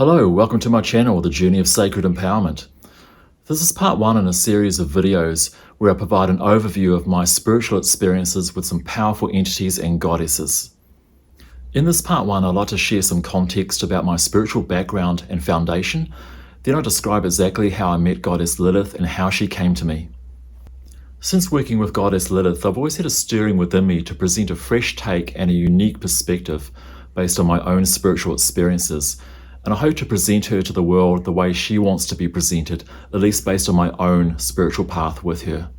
Hello, welcome to my channel, The Journey of Sacred Empowerment. This is part one in a series of videos where I provide an overview of my spiritual experiences with some powerful entities and goddesses. In this part one, I'd like to share some context about my spiritual background and foundation. Then I'll describe exactly how I met Goddess Lilith and how she came to me. Since working with Goddess Lilith, I've always had a stirring within me to present a fresh take and a unique perspective based on my own spiritual experiences. And I hope to present her to the world the way she wants to be presented, at least based on my own spiritual path with her.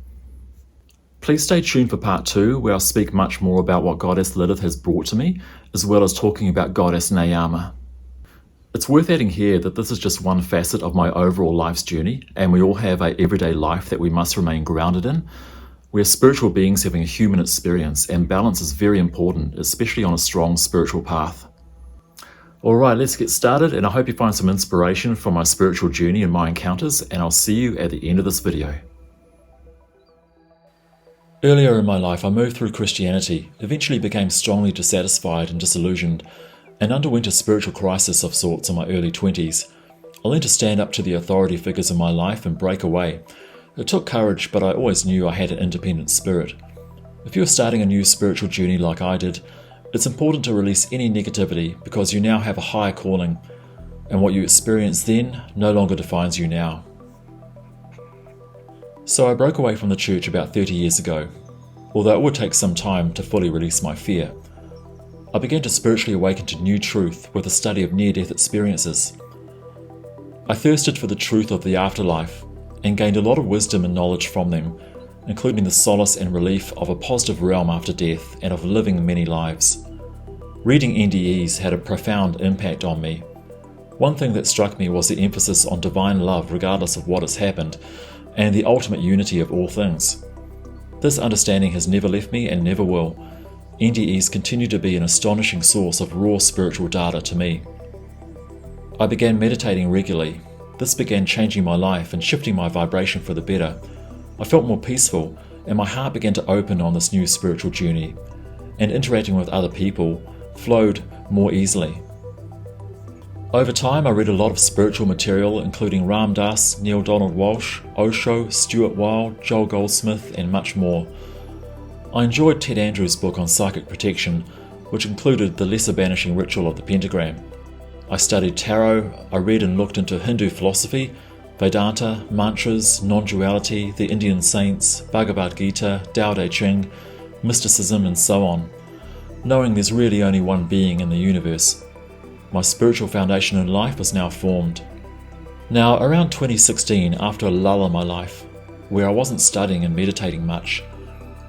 Please stay tuned for part two, where I'll speak much more about what Goddess Lilith has brought to me, as well as talking about Goddess Nayama. It's worth adding here that this is just one facet of my overall life's journey, and we all have an everyday life that we must remain grounded in. We're spiritual beings having a human experience, and balance is very important, especially on a strong spiritual path. Alright, let's get started, and I hope you find some inspiration from my spiritual journey and my encounters, and I'll see you at the end of this video. Earlier in my life, I moved through Christianity, eventually became strongly dissatisfied and disillusioned, and underwent a spiritual crisis of sorts in my early 20s. I learned to stand up to the authority figures in my life and break away. It took courage, but I always knew I had an independent spirit. If you're starting a new spiritual journey like I did, it's important to release any negativity because you now have a higher calling, and what you experienced then no longer defines you now. So I broke away from the church about 30 years ago, although it would take some time to fully release my fear. I began to spiritually awaken to new truth with a study of near-death experiences. I thirsted for the truth of the afterlife and gained a lot of wisdom and knowledge from them, including the solace and relief of a positive realm after death and of living many lives. Reading NDEs had a profound impact on me. One thing that struck me was the emphasis on divine love regardless of what has happened, and the ultimate unity of all things. This understanding has never left me and never will. NDEs continue to be an astonishing source of raw spiritual data to me. I began meditating regularly. This began changing my life and shifting my vibration for the better. I felt more peaceful, and my heart began to open on this new spiritual journey, and interacting with other people flowed more easily. Over time, I read a lot of spiritual material, including Ram Dass, Neil Donald Walsh, Osho, Stuart Wilde, Joel Goldsmith, and much more. I enjoyed Ted Andrews' book on psychic protection, which included the lesser banishing ritual of the pentagram. I studied tarot. I read and looked into Hindu philosophy, Vedanta, mantras, non-duality, the Indian saints, Bhagavad Gita, Tao Te Ching, mysticism, and so on, knowing there's really only one being in the universe. My spiritual foundation in life was now formed. Now, around 2016, after a lull in my life, where I wasn't studying and meditating much,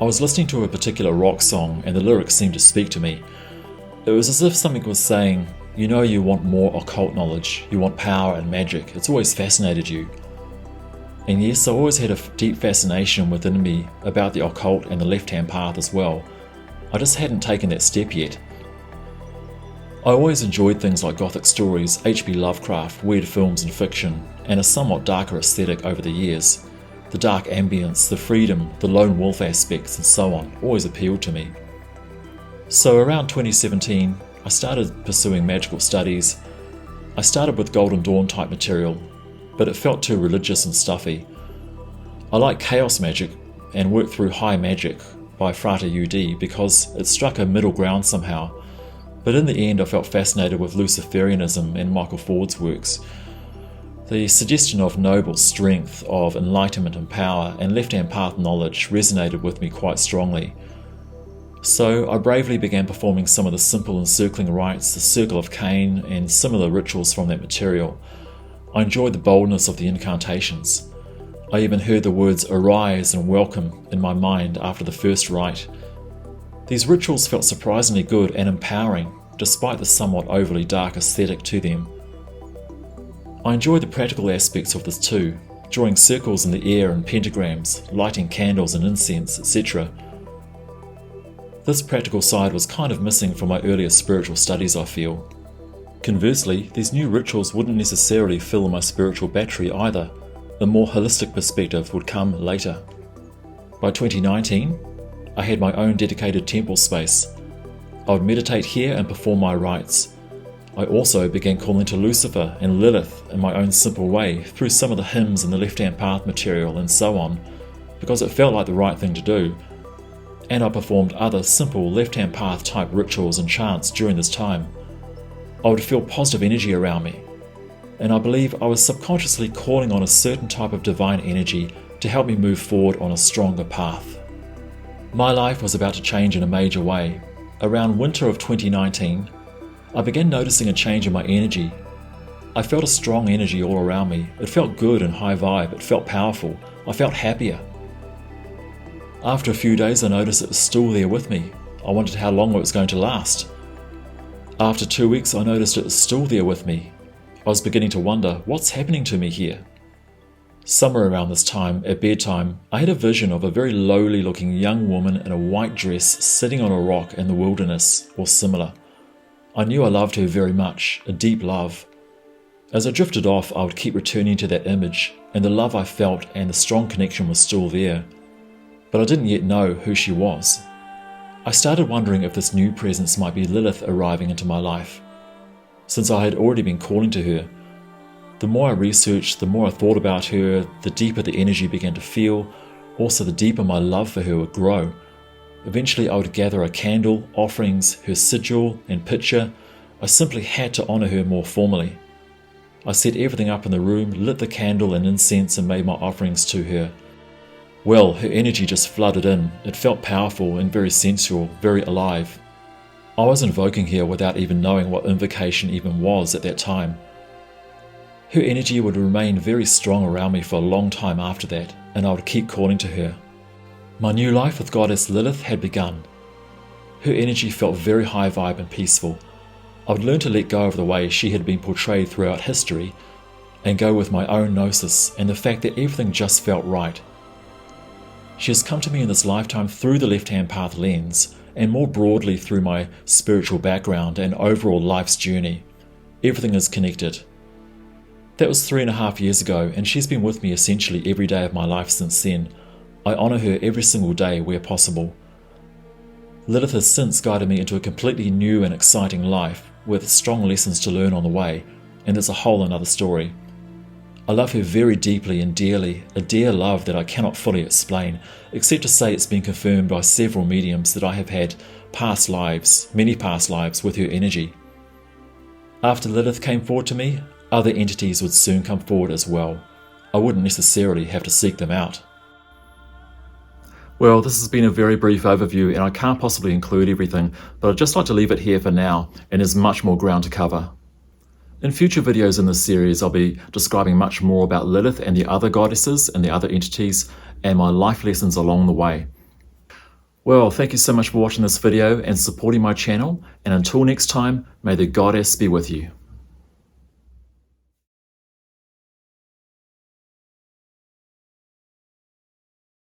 I was listening to a particular rock song and the lyrics seemed to speak to me. It was as if something was saying, you know you want more occult knowledge, you want power and magic, it's always fascinated you. And yes, I always had a deep fascination within me about the occult and the left-hand path as well. I just hadn't taken that step yet. I always enjoyed things like gothic stories, H.P. Lovecraft, weird films and fiction, and a somewhat darker aesthetic over the years. The dark ambience, the freedom, the lone wolf aspects and so on always appealed to me. So around 2017, I started pursuing magical studies. I started with Golden Dawn type material, but it felt too religious and stuffy. I like chaos magic and worked through High Magic by Frater UD because it struck a middle ground somehow, but in the end I felt fascinated with Luciferianism and Michael Ford's works. The suggestion of noble strength, of enlightenment and power, and left-hand path knowledge resonated with me quite strongly. So I bravely began performing some of the simple encircling rites, the Circle of Cain, and similar rituals from that material. I enjoyed the boldness of the incantations. I even heard the words arise and welcome in my mind after the first rite. These rituals felt surprisingly good and empowering, despite the somewhat overly dark aesthetic to them. I enjoyed the practical aspects of this too, drawing circles in the air and pentagrams, lighting candles and incense, etc. This practical side was kind of missing from my earlier spiritual studies, I feel. Conversely, these new rituals wouldn't necessarily fill my spiritual battery either. A more holistic perspective would come later. By 2019, I had my own dedicated temple space. I would meditate here and perform my rites. I also began calling to Lucifer and Lilith in my own simple way through some of the hymns and the left-hand path material and so on, because it felt like the right thing to do. And I performed other simple left-hand path type rituals and chants during this time. I would feel positive energy around me, and I believe I was subconsciously calling on a certain type of divine energy to help me move forward on a stronger path. My life was about to change in a major way. Around winter of 2019, I began noticing a change in my energy. I felt a strong energy all around me. It felt good and high vibe. It felt powerful. I felt happier. After a few days, I noticed it was still there with me. I wondered how long it was going to last. After 2 weeks, I noticed it was still there with me. I was beginning to wonder, what's happening to me here? Somewhere around this time, at bedtime, I had a vision of a very lowly looking young woman in a white dress sitting on a rock in the wilderness, or similar. I knew I loved her very much, a deep love. As I drifted off, I would keep returning to that image, and the love I felt and the strong connection was still there. But I didn't yet know who she was. I started wondering if this new presence might be Lilith arriving into my life. Since I had already been calling to her, the more I researched, the more I thought about her, the deeper the energy began to feel, also the deeper my love for her would grow. Eventually I would gather a candle, offerings, her sigil and picture. I simply had to honour her more formally. I set everything up in the room, lit the candle and incense and made my offerings to her. Well, her energy just flooded in. It felt powerful and very sensual, very alive. I was invoking her without even knowing what invocation even was at that time. Her energy would remain very strong around me for a long time after that, and I would keep calling to her. My new life with Goddess Lilith had begun. Her energy felt very high vibe and peaceful. I would learn to let go of the way she had been portrayed throughout history and go with my own gnosis and the fact that everything just felt right. She has come to me in this lifetime through the left-hand path lens and more broadly through my spiritual background and overall life's journey. Everything is connected. That was 3.5 years ago, and she's been with me essentially every day of my life since then. I honour her every single day where possible. Lilith has since guided me into a completely new and exciting life, with strong lessons to learn on the way, and it's a whole another story. I love her very deeply and dearly, a dear love that I cannot fully explain, except to say it's been confirmed by several mediums that I have had past lives, many past lives with her energy. After Lilith came forward to me, other entities would soon come forward as well. I wouldn't necessarily have to seek them out. Well, this has been a very brief overview and I can't possibly include everything, but I'd just like to leave it here for now, and there's much more ground to cover. In future videos in this series, I'll be describing much more about Lilith and the other goddesses and the other entities and my life lessons along the way. Well, thank you so much for watching this video and supporting my channel, and until next time, may the goddess be with you.